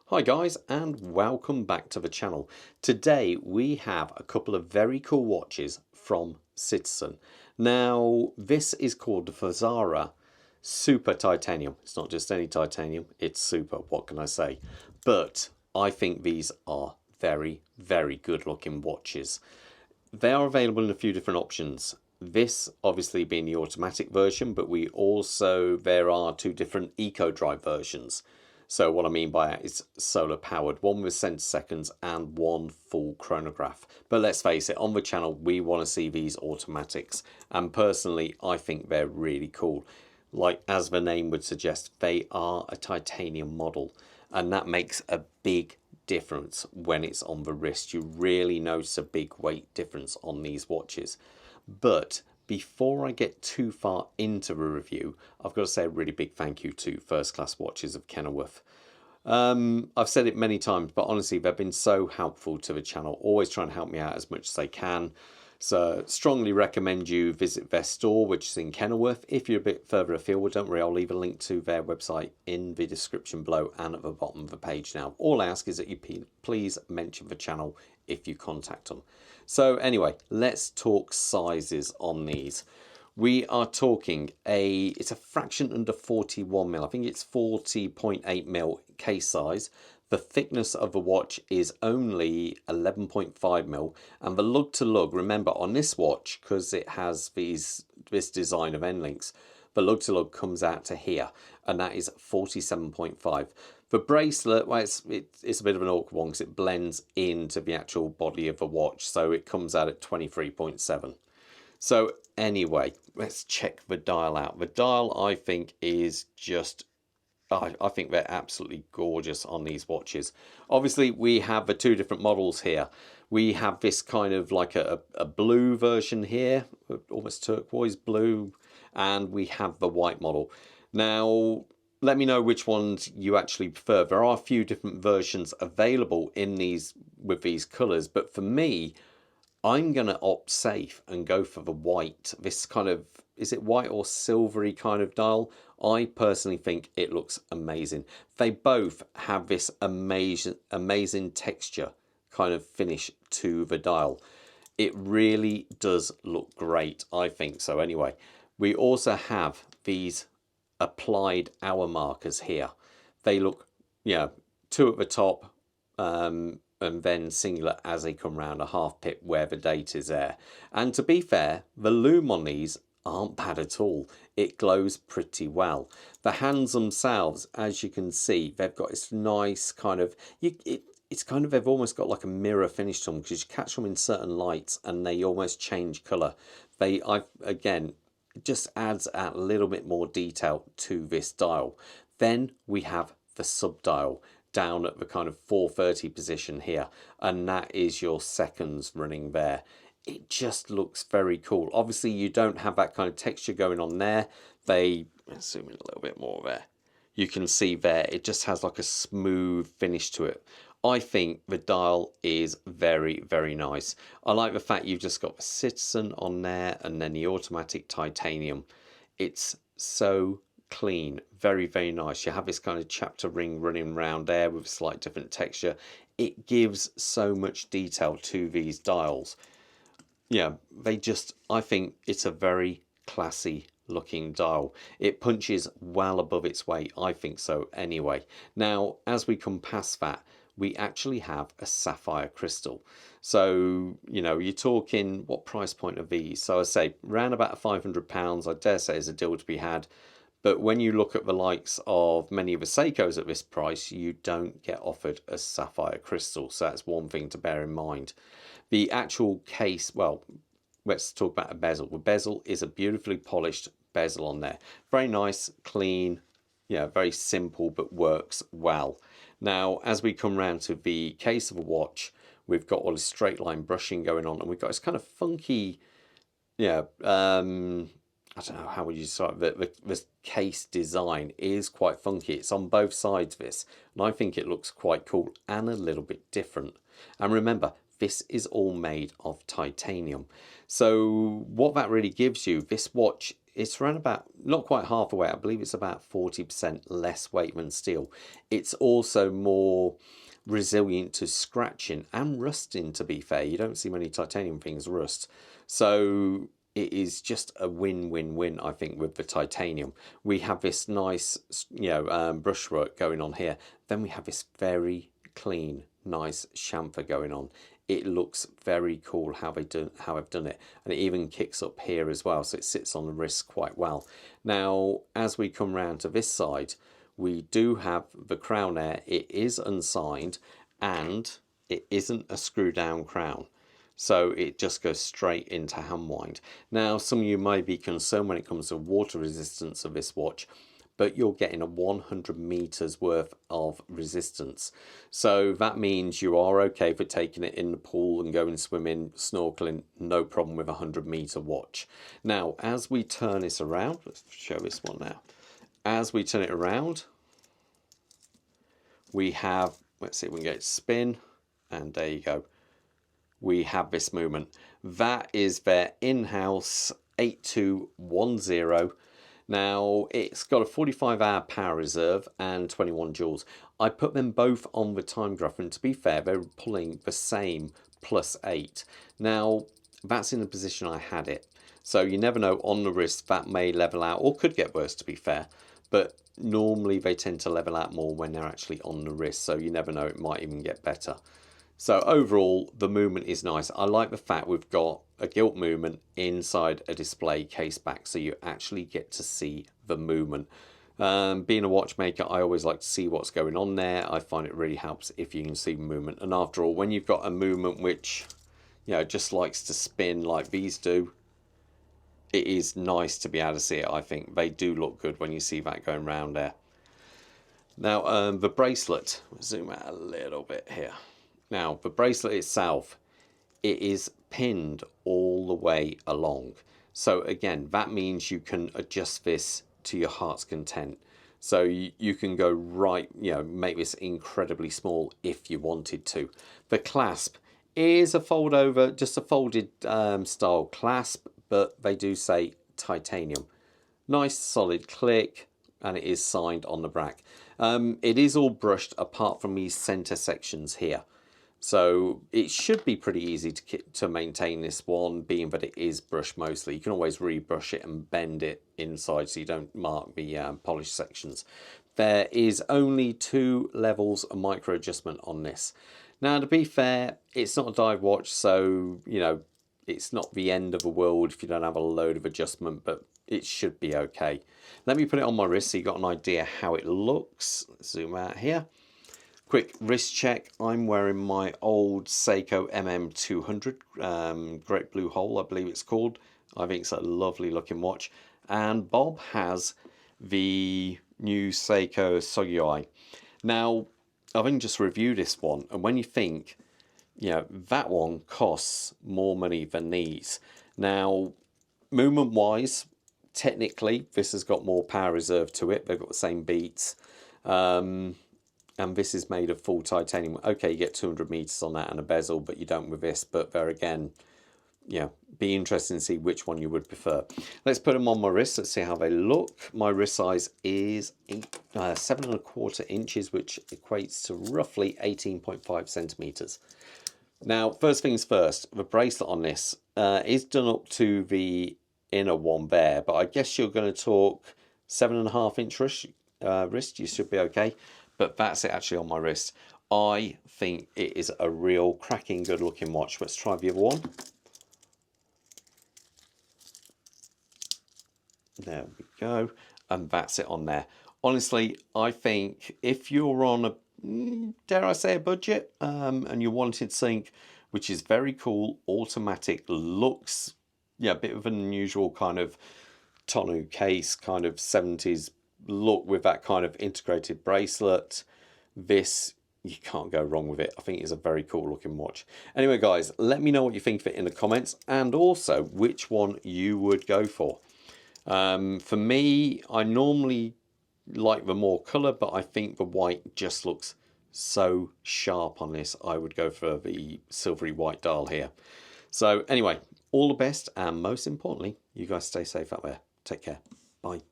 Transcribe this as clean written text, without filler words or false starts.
Hi guys, and welcome back to the channel. Today we have a couple of very cool watches from Citizen. Now this is called the Forza Super Titanium. It's not just any titanium, it's super, what can I say? But I think these are very good looking watches. They are available in a few different options. This obviously being the automatic version, but there are two different eco drive versions. So what I mean by that is solar powered, one with centiseconds and one full chronograph. But let's face it, on the channel we want to see these automatics, and personally I think they're really cool. Like as the name would suggest, they are a titanium model, and that makes a big difference when it's on the wrist. You really notice a big weight difference on these watches. But before I get too far into the review, I've got to say a really big thank you to First Class Watches of Kenilworth. I've said it many times, but honestly, they've been so helpful to the channel, always trying to help me out as much as they can. So strongly recommend you visit their store, which is in Kenilworth. If you're a bit further afield, don't worry, I'll leave a link to their website in the description below and at the bottom of the page now. All I ask is that you please mention the channel if you contact them. So anyway, let's talk sizes on these. We are talking it's a fraction under 41 mil. I think it's 40.8 mil case size. The thickness of the watch is only 11.5 mil, and the lug to lug, remember on this watch, because it has this design of end links, the lug to lug comes out to here, and that is 47.5. The bracelet, well, it's a bit of an awkward one because it blends into the actual body of the watch, so it comes out at 23.7. So anyway, let's check the dial out. The dial, I think, is just, I think they're absolutely gorgeous on these watches. Obviously, we have the two different models here. We have this kind of like a blue version here, almost turquoise blue, and we have the white model. Now, let me know which ones you actually prefer. There are a few different versions available in these with these colours, but for me, I'm going to opt safe and go for the white. This kind of, is it white or silvery kind of dial? I personally think it looks amazing. They both have this amazing texture kind of finish to the dial. It really does look great, I think so anyway. We also have these applied hour markers here. They look, two at the top, and then singular as they come round, a half pip where the date is there. And to be fair, the lume on these aren't bad at all. It glows pretty well. The hands themselves, as you can see, they've got this nice kind of, it's kind of, they've almost got like a mirror finish to them, because you catch them in certain lights and they almost change colour. Again, it just adds a little bit more detail to this dial. Then we have the sub dial down at the kind of 430 position here, and that is your seconds running there. It just looks very cool. Obviously you don't have that kind of texture going on there. Let's zoom in a little bit more there. You can see there it just has like a smooth finish to it. I think the dial is very nice. I like the fact you've just got the Citizen on there and then the automatic titanium. It's so clean, very nice. You have this kind of chapter ring running around there with slight different texture. It gives so much detail to these dials. Yeah, I think it's a very classy looking dial. It punches well above its weight, I think so anyway. Now, as we come past that, we actually have a sapphire crystal. So, you're talking, what price point are these? So I say, around about £500, I dare say is a deal to be had. But when you look at the likes of many of the Seikos at this price, you don't get offered a sapphire crystal. So that's one thing to bear in mind. The actual case, well, let's talk about a bezel. The bezel is a beautifully polished bezel on there. Very nice, clean, very simple, but works well. Now, as we come round to the case of a watch, we've got all this straight line brushing going on, and we've got this kind of funky, I don't know how would you describe it. The case design is quite funky. It's on both sides of this, and I think it looks quite cool and a little bit different. And remember, this is all made of titanium. So what that really gives you, this watch it's around about, not quite half the weight, I believe it's about 40% less weight than steel. It's also more resilient to scratching and rusting, to be fair. You don't see many titanium things rust. So it is just a win-win-win, I think, with the titanium. We have this nice, brushwork going on here. Then we have this very clean, nice chamfer going on. It looks very cool how I've done it, and it even kicks up here as well, so it sits on the wrist quite well. Now, as we come round to this side, we do have the crown there. It is unsigned, and it isn't a screw down crown, so it just goes straight into hand wind. Now, some of you may be concerned when it comes to water resistance of this watch, but you're getting a 100 meters worth of resistance. So that means you are okay for taking it in the pool and going swimming, snorkeling, no problem with a 100-meter watch. Now, as we turn this around, let's show this one now. As we turn it around, we have, let's see if we can get it to spin, and there you go. We have this movement. That is their in-house 8210. Now, it's got a 45-hour power reserve and 21 joules. I put them both on the time graph, and to be fair, they're pulling the same +8. Now, that's in the position I had it. So you never know, on the wrist, that may level out, or could get worse, to be fair. But normally they tend to level out more when they're actually on the wrist. So you never know, it might even get better. So overall, the movement is nice. I like the fact we've got a gilt movement inside a display case back, so you actually get to see the movement. Being a watchmaker, I always like to see what's going on there. I find it really helps if you can see the movement. And after all, when you've got a movement which, just likes to spin like these do, it is nice to be able to see it. I think they do look good when you see that going around there. Now, the bracelet, we'll zoom out a little bit here. Now, the bracelet itself, it is pinned all the way along. So again, that means you can adjust this to your heart's content. So you can go right, make this incredibly small if you wanted to. The clasp is a fold over, just a folded style clasp, but they do say titanium. Nice solid click, and it is signed on the back. It is all brushed apart from these center sections here. So it should be pretty easy to maintain this one, being that it is brushed mostly. You can always rebrush it and bend it inside so you don't mark the polished sections. There is only 2 levels of micro adjustment on this. Now, to be fair, it's not a dive watch, so, it's not the end of the world if you don't have a load of adjustment, but it should be okay. Let me put it on my wrist so you got an idea how it looks. Let's zoom out here. Quick wrist check. I'm wearing my old Seiko MM200 Great Blue Hole, I believe it's called. I think it's a lovely looking watch. And Bob has the new Seiko Sugoi. Now, I've only just reviewed this one, and when you think, that one costs more money than these. Now, movement wise, technically, this has got more power reserve to it. They've got the same beats. And this is made of full titanium. Okay, you get 200 meters on that and a bezel, but you don't with this. But there again, be interesting to see which one you would prefer. Let's put them on my wrist. Let's see how they look. My wrist size is 7¼ inches, which equates to roughly 18.5 centimeters. Now, first things first, the bracelet on this is done up to the inner one there, but I guess you're going to talk 7.5-inch wrist. You should be okay. But that's it actually on my wrist. I think it is a real cracking good looking watch. Let's try the other one. There we go. And that's it on there. Honestly, I think if you're on a, dare I say, a budget, and you're wanting something which is very cool, automatic, looks, a bit of an unusual kind of tonneau case, kind of 70s look with that kind of integrated bracelet, this, you can't go wrong with it. I think it's a very cool looking watch. Anyway, guys, let me know what you think of it in the comments, and also which one you would go for. For me, I normally like the more colour, but I think the white just looks so sharp on this. I would go for the silvery white dial here. So anyway, all the best, and most importantly, you guys stay safe out there. Take care. Bye.